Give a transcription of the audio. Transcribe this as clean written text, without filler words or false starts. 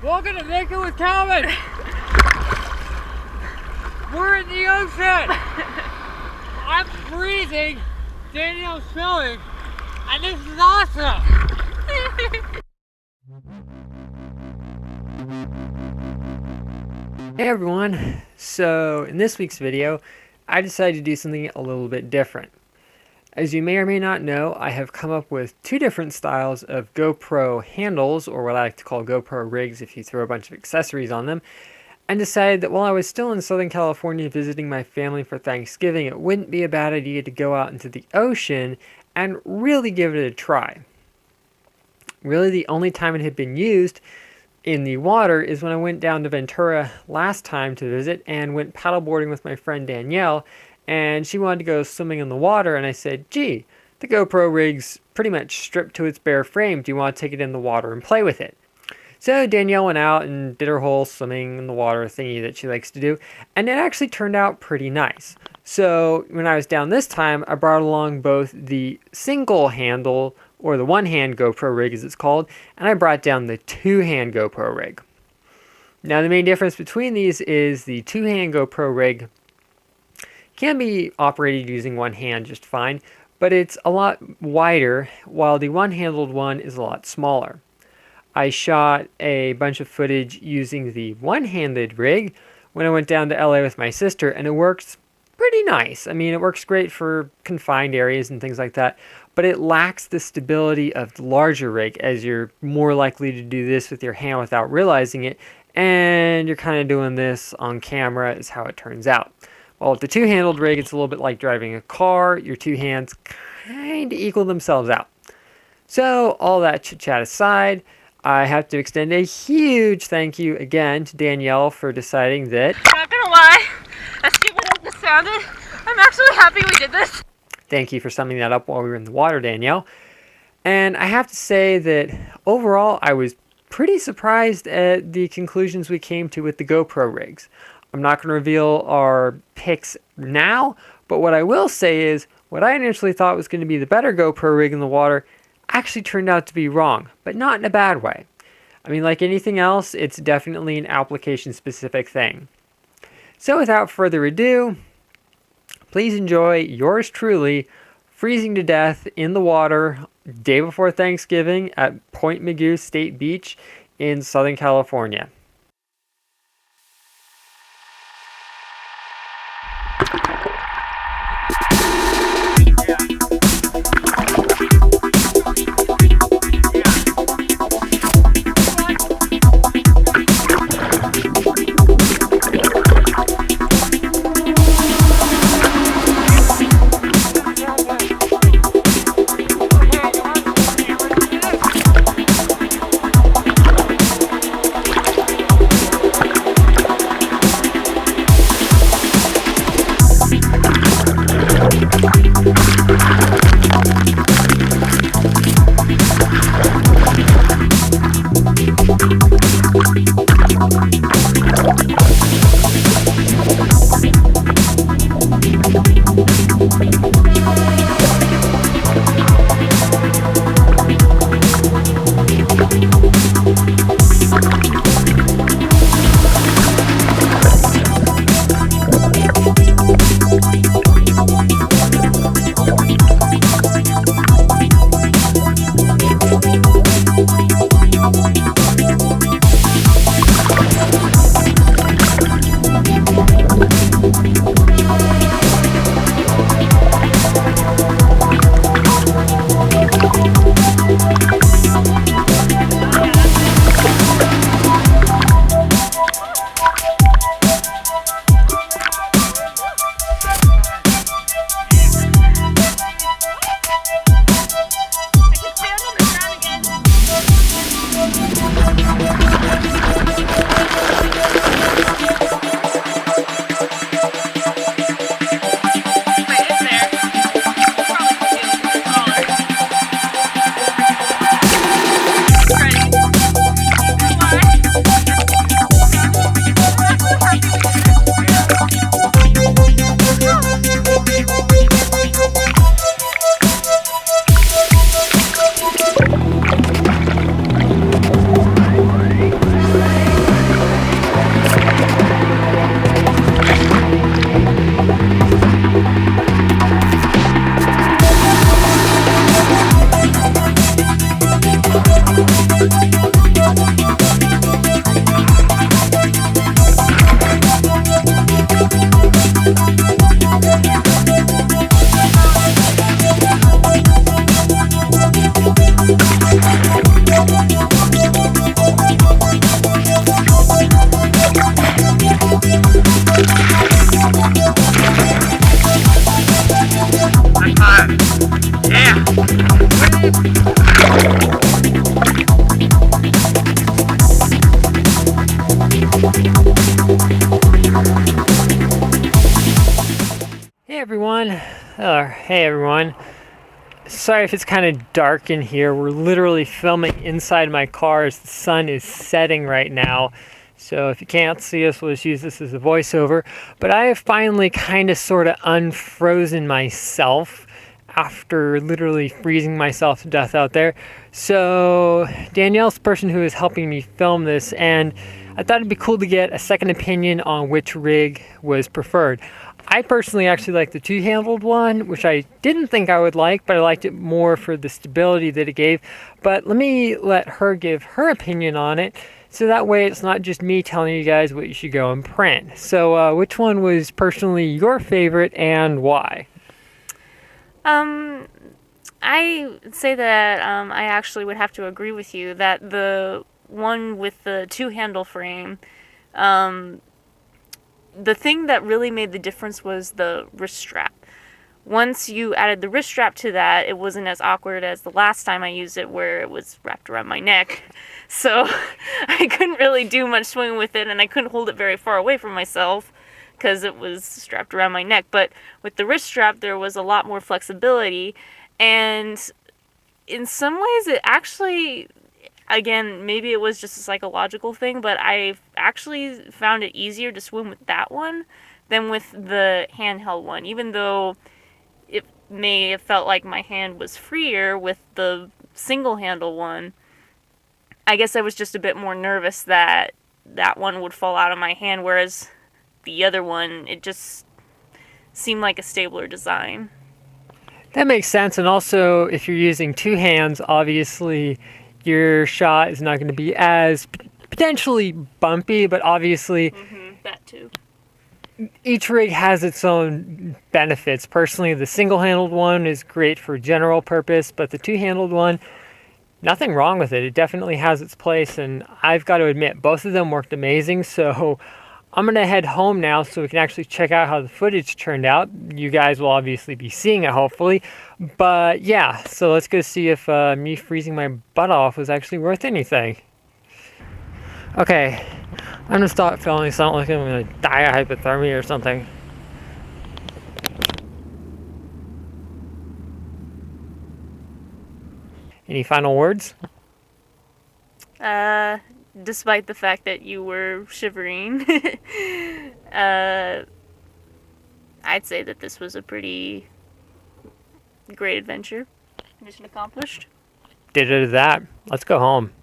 Welcome to Make It with Calvin! We're in the ocean! I'm freezing, Danielle's filming, and this is awesome! Hey everyone, so in this week's video, I decided to do something a little bit different. As you may or may not know, I have come up with two different styles of GoPro handles, or what I like to call GoPro rigs if you throw a bunch of accessories on them, and decided that while I was still in Southern California visiting my family for Thanksgiving, it wouldn't be a bad idea to go out into the ocean and really give it a try. Really, the only time it had been used in the water is when I went down to Ventura last time to visit and went paddleboarding with my friend Danielle, and she wanted to go swimming in the water, and I said, gee, the GoPro rig's pretty much stripped to its bare frame. Do you want to take it in the water and play with it? So Danielle went out and did her whole swimming in the water thingy that she likes to do, and it actually turned out pretty nice. So when I was down this time, I brought along both the single handle, or the one-hand GoPro rig as it's called, and I brought down the two-hand GoPro rig. Now the main difference between these is the two-hand GoPro rig can be operated using one hand just fine, but it's a lot wider, while the one-handled one is a lot smaller. I shot a bunch of footage using the one-handed rig when I went down to LA with my sister, and it works pretty nice. I mean, it works great for confined areas and things like that, but it lacks the stability of the larger rig, as you're more likely to do this with your hand without realizing it, and you're kind of doing this on camera is how it turns out. Well, with the two-handled rig, it's a little bit like driving a car. Your two hands kind of equal themselves out. So, all that chit-chat aside, I have to extend a huge thank you again to Danielle for deciding that... Not gonna lie, as stupid as this sounded, I'm actually happy we did this. Thank you for summing that up while we were in the water, Danielle. And I have to say that overall, I was pretty surprised at the conclusions we came to with the GoPro rigs. I'm not going to reveal our picks now, but what I will say is what I initially thought was going to be the better GoPro rig in the water actually turned out to be wrong, but not in a bad way. I mean, like anything else, it's definitely an application-specific thing. So without further ado, please enjoy yours truly freezing to death in the water day before Thanksgiving at Point Mugu State Beach in Southern California. Hey everyone. Sorry if it's kind of dark in here. We're literally filming inside my car as the sun is setting right now. So if you can't see us, we'll just use this as a voiceover. But I have finally kind of sort of unfrozen myself after literally freezing myself to death out there. So Danielle's the person who is helping me film this, and I thought it'd be cool to get a second opinion on which rig was preferred. I personally actually like the two-handled one, which I didn't think I would like, but I liked it more for the stability that it gave. But let her give her opinion on it, so that way it's not just me telling you guys what you should go and print. So which one was personally your favorite and why? I would say that I actually would have to agree with you that the one with the two-handle frame, the thing that really made the difference was the wrist strap. Once you added the wrist strap to that, it wasn't as awkward as the last time I used it where it was wrapped around my neck. So I couldn't really do much swinging with it, and I couldn't hold it very far away from myself because it was strapped around my neck. But with the wrist strap, there was a lot more flexibility, and in some ways it actually, again, maybe it was just a psychological thing, but I actually found it easier to swim with that one than with the handheld one, even though it may have felt like my hand was freer with the single handle one. I guess I was just a bit more nervous that that one would fall out of my hand, whereas the other one, it just seemed like a stabler design. That makes sense, and also if you're using two hands, obviously your shot is not going to be as potentially bumpy, but obviously That too. each rig has its own benefits. Personally, the single-handled one is great for general purpose, but the two-handled one, nothing wrong with it. It definitely has its place, and I've got to admit, both of them worked amazing, so I'm going to head home now so we can actually check out how the footage turned out. You guys will obviously be seeing it, hopefully. But yeah, so let's go see if me freezing my butt off was actually worth anything. Okay, I'm going to stop filming so I don't look like I'm going to die of hypothermia or something. Any final words? Despite the fact that you were shivering, I'd say that this was a pretty great adventure. Mission accomplished. Did it that. Let's go home.